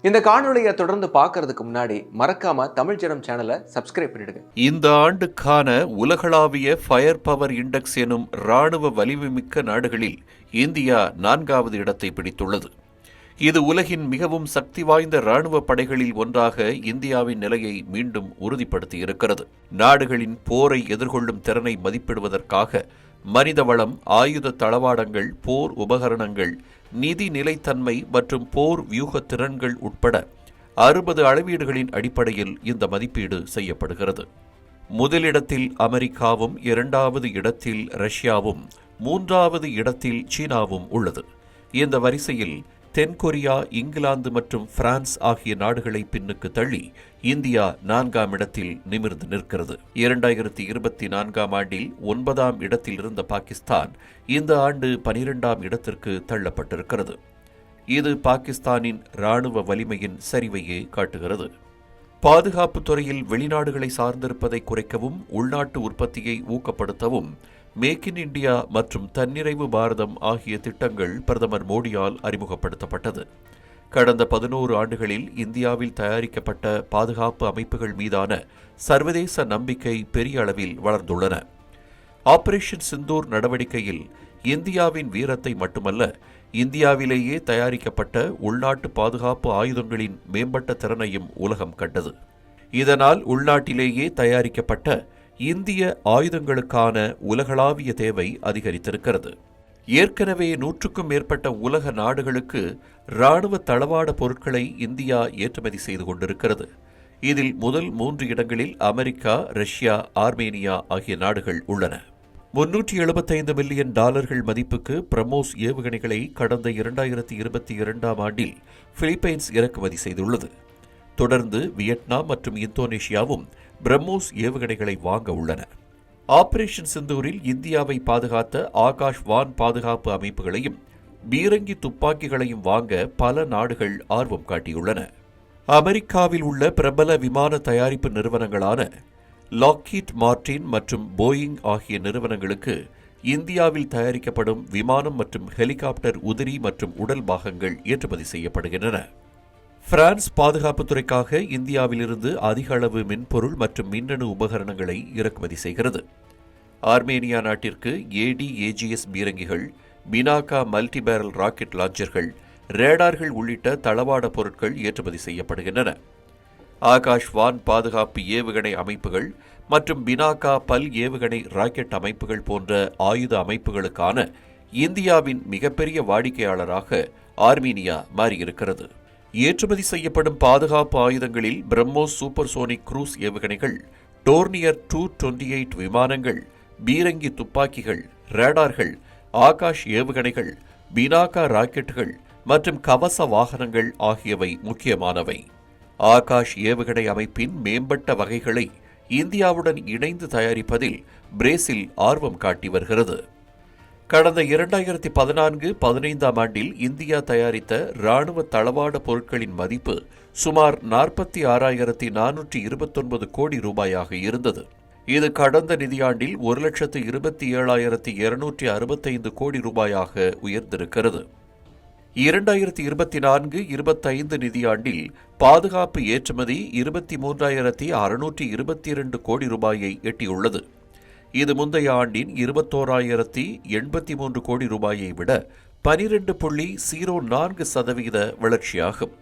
இந்த காணொளியை தொடர்ந்து பார்க்கறதுக்கு முன்னாடி மறக்காம தமிழ் ஜனம் சேனலை சப்ஸ்கிரைப் பண்ணிடுங்க. இந்த ஆண்டுக்கான உலகளாவிய ஃபயர் பவர் இண்டெக்ஸ் எனும் இராணுவ வலிமைமிக்க நாடுகளில் இந்தியா 4வது இடத்தை பிடித்துள்ளது. இது உலகின் மிகவும் சக்தி வாய்ந்த இராணுவ படைகளில் ஒன்றாக இந்தியாவின் நிலையை மீண்டும் உறுதிப்படுத்தியிருக்கிறது. நாடுகளின் போரை எதிர்கொள்ளும் திறனை மதிப்பிடுவதற்காக மனித வளம், ஆயுத தளவாடங்கள், போர் உபகரணங்கள், நிதி நிலைத்தன்மை மற்றும் போர் வியூக திறன்கள் உட்பட 60 அளவீடுகளின் அடிப்படையில் இந்த மதிப்பீடு செய்யப்படுகிறது. முதலிடத்தில் அமெரிக்காவும், 2வது இடத்தில் ரஷ்யாவும், 3வது இடத்தில் சீனாவும் உள்ளது. இந்த வரிசையில் தென்கொரியா, இங்கிலாந்து மற்றும் பிரான்ஸ் ஆகிய நாடுகளை பின்னுக்கு தள்ளி இந்தியா 4ஆம் இடத்தில் நிமிர்ந்து நிற்கிறது. 2024ஆம் ஆண்டில் 9ஆம் இடத்தில் இருந்த பாகிஸ்தான் இந்த ஆண்டு 12ஆம் இடத்திற்கு தள்ளப்பட்டிருக்கிறது. இது பாகிஸ்தானின் இராணுவ வலிமையின் சரிவையே காட்டுகிறது. பாதுகாப்பு துறையில் வெளிநாடுகளை சார்ந்திருப்பதை குறைக்கவும், உள்நாட்டு உற்பத்தியை ஊக்கப்படுத்தவும் மேக் இன் இண்டியா மற்றும் தன்னிறைவு பாரதம் ஆகிய திட்டங்கள் பிரதமர் மோடியால் அறிமுகப்படுத்தப்பட்டது. கடந்த 11 ஆண்டுகளில் இந்தியாவில் தயாரிக்கப்பட்ட பாதுகாப்பு அமைப்புகள் மீதான சர்வதேச நம்பிக்கை பெரிய அளவில் வளர்ந்துள்ளன. ஆபரேஷன் சிந்தூர் நடவடிக்கையில் இந்தியாவின் வீரத்தை மட்டுமல்ல, இந்தியாவிலேயே தயாரிக்கப்பட்ட உள்நாட்டு பாதுகாப்பு ஆயுதங்களின் மேம்பட்ட திறனையும் உலகம் கண்டது. இதனால் உள்நாட்டிலேயே தயாரிக்கப்பட்ட இந்திய ஆயுதங்களுக்கான உலகளாவிய தேவை அதிகரித்திருக்கிறது. ஏற்கனவே 100க்கும் மேற்பட்ட உலக நாடுகளுக்கு இராணுவ தளவாட பொருட்களை இந்தியா ஏற்றுமதி செய்து கொண்டிருக்கிறது. இதில் முதல் 3 இடங்களில் அமெரிக்கா, ரஷ்யா, ஆர்மேனியா ஆகிய நாடுகள் உள்ளன. $375 மில்லியன் மதிப்புக்கு பிரம்மோஸ் ஏவுகணைகளை கடந்த 2022ஆம் ஆண்டில் பிலிப்பைன்ஸ் இறக்குமதி செய்துள்ளது. தொடர்ந்து வியட்நாம் மற்றும் இந்தோனேஷியாவும் பிரம்மோஸ் ஏவுகணைகளை வாங்க உள்ளன. ஆபரேஷன் சிந்தூரில் இந்தியாவை பாதுகாத்த ஆகாஷ் வான் பாதுகாப்பு அமைப்புகளையும் பீரங்கி துப்பாக்கிகளையும் வாங்க பல நாடுகள் ஆர்வம் காட்டியுள்ளன. அமெரிக்காவில் உள்ள பிரபல விமான தயாரிப்பு நிறுவனங்களான லாக்கீட் மார்டின் மற்றும் போயிங் ஆகிய நிறுவனங்களுக்கு இந்தியாவில் தயாரிக்கப்படும் விமானம் மற்றும் ஹெலிகாப்டர் உதிரி மற்றும் உடல் பாகங்கள் ஏற்றுமதி செய்யப்படுகின்றன. பிரான்ஸ் பாதுகாப்புத்துறைக்காக இந்தியாவிலிருந்து அதிக அளவு மென்பொருள் மற்றும் மின்னணு உபகரணங்களை இறக்குமதி செய்கிறது. ஆர்மேனியா நாட்டிற்கு AD/AGS பீரங்கிகள், பினாகா மல்டி பேரல் ராக்கெட் லான்ச்சர்கள், ரேடார்கள் உள்ளிட்ட தளவாட பொருட்கள் ஏற்றுமதி செய்யப்படுகின்றன. ஆகாஷ் வான் பாதுகாப்பு ஏவுகணை அமைப்புகள் மற்றும் பினாகா பல் ஏவுகணை ராக்கெட் அமைப்புகள் போன்ற ஆயுத அமைப்புகளுக்கான இந்தியாவின் மிகப்பெரிய வாடிக்கையாளராக ஆர்மீனியா மாறியிருக்கிறது. ஏற்றுமதி செய்யப்படும் பாதுகாப்பு ஆயுதங்களில் பிரம்மோஸ் சூப்பர்சோனிக் குரூஸ் ஏவுகணைகள், டோர்னியர் 228 விமானங்கள், பீரங்கி துப்பாக்கிகள், ரேடார்கள், ஆகாஷ் ஏவுகணைகள், பினாகா ராக்கெட்டுகள் மற்றும் கவச வாகனங்கள் ஆகியவை முக்கியமானவை. ஆகாஷ் ஏவுகணை அமைப்பின் மேம்பட்ட வகைகளை இந்தியாவுடன் இணைந்து தயாரிப்பதில் பிரேசில் ஆர்வம் காட்டி வருகிறது. கடந்த 2014-15ஆம் ஆண்டில் இந்தியா தயாரித்த இராணுவ தளவாட பொருட்களின் மதிப்பு சுமார் 46,429 கோடி ரூபாயாக இருந்தது. இது கடந்த நிதியாண்டில் 1,27,265 கோடி ரூபாயாக உயர்ந்திருக்கிறது. 2024-25 நிதியாண்டில் பாதுகாப்பு ஏற்றுமதி 23,622 கோடி ரூபாயை எட்டியுள்ளது. இது முந்தைய ஆண்டின் 21,083 கோடி ரூபாயை விட 12.04% வளர்ச்சியாகும்.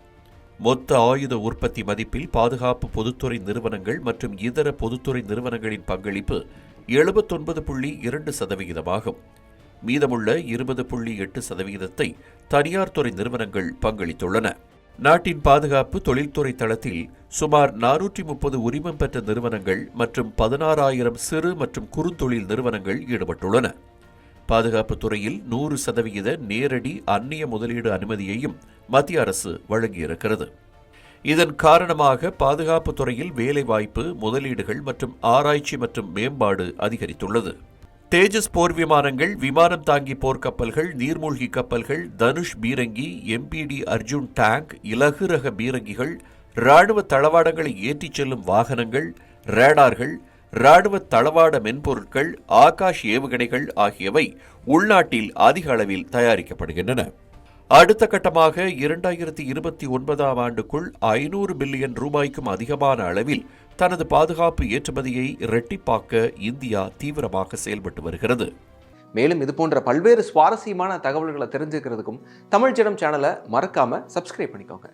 மொத்த ஆயுத உற்பத்தி மதிப்பில் பாதுகாப்பு பொதுத்துறை நிறுவனங்கள் மற்றும் இதர பொதுத்துறை நிறுவனங்களின் பங்களிப்பு 79.2% மீதமுள்ள 20.8% தனியார் துறை நிறுவனங்கள் பங்களித்துள்ளன. நாட்டின் பாதுகாப்பு தொழில்துறை தளத்தில் சுமார் 430 உரிமம் பெற்ற நிறுவனங்கள் மற்றும் 16,000 சிறு மற்றும் குறுந்தொழில் நிறுவனங்கள் ஈடுபட்டுள்ளன. பாதுகாப்புத் துறையில் 100% நேரடி அந்நிய முதலீடு அனுமதியையும் மத்திய அரசு வழங்கியிருக்கிறது. இதன் காரணமாக பாதுகாப்புத் துறையில் வேலைவாய்ப்பு, முதலீடுகள் மற்றும் ஆராய்ச்சி மற்றும் மேம்பாடு அதிகரித்துள்ளது. தேஜஸ் போர் விமானங்கள், விமானம் தாங்கி போர்க்கப்பல்கள், நீர்மூழ்கி கப்பல்கள், தனுஷ் பீரங்கி, MPD அர்ஜுன் டேங்க், இலகு ரக பீரங்கிகள், இராணுவ தளவாடங்களை ஏற்றிச் செல்லும் வாகனங்கள், ரேடார்கள், இராணுவ தளவாட மென்பொருட்கள், ஆகாஷ் ஏவுகணைகள் ஆகியவை உள்நாட்டில் அதிக அளவில் தயாரிக்கப்படுகின்றன. அடுத்த கட்டமாக 2029ஆம் ஆண்டுக்குள் 500 பில்லியன் ரூபாய்க்கும் அதிகமான அளவில் தனது பாதுகாப்பு ஏற்றுமதியை இரட்டிப்பாக்க இந்தியா தீவிரமாக செயல்பட்டு வருகிறது. மேலும் இது போன்ற பல்வேறு சுவாரஸ்யமான தகவல்களை தெரிஞ்சுக்கிறதுக்கும் தமிழ் ஜனம் சேனலை மறக்காம சப்ஸ்கிரைப் பண்ணிக்கோங்க.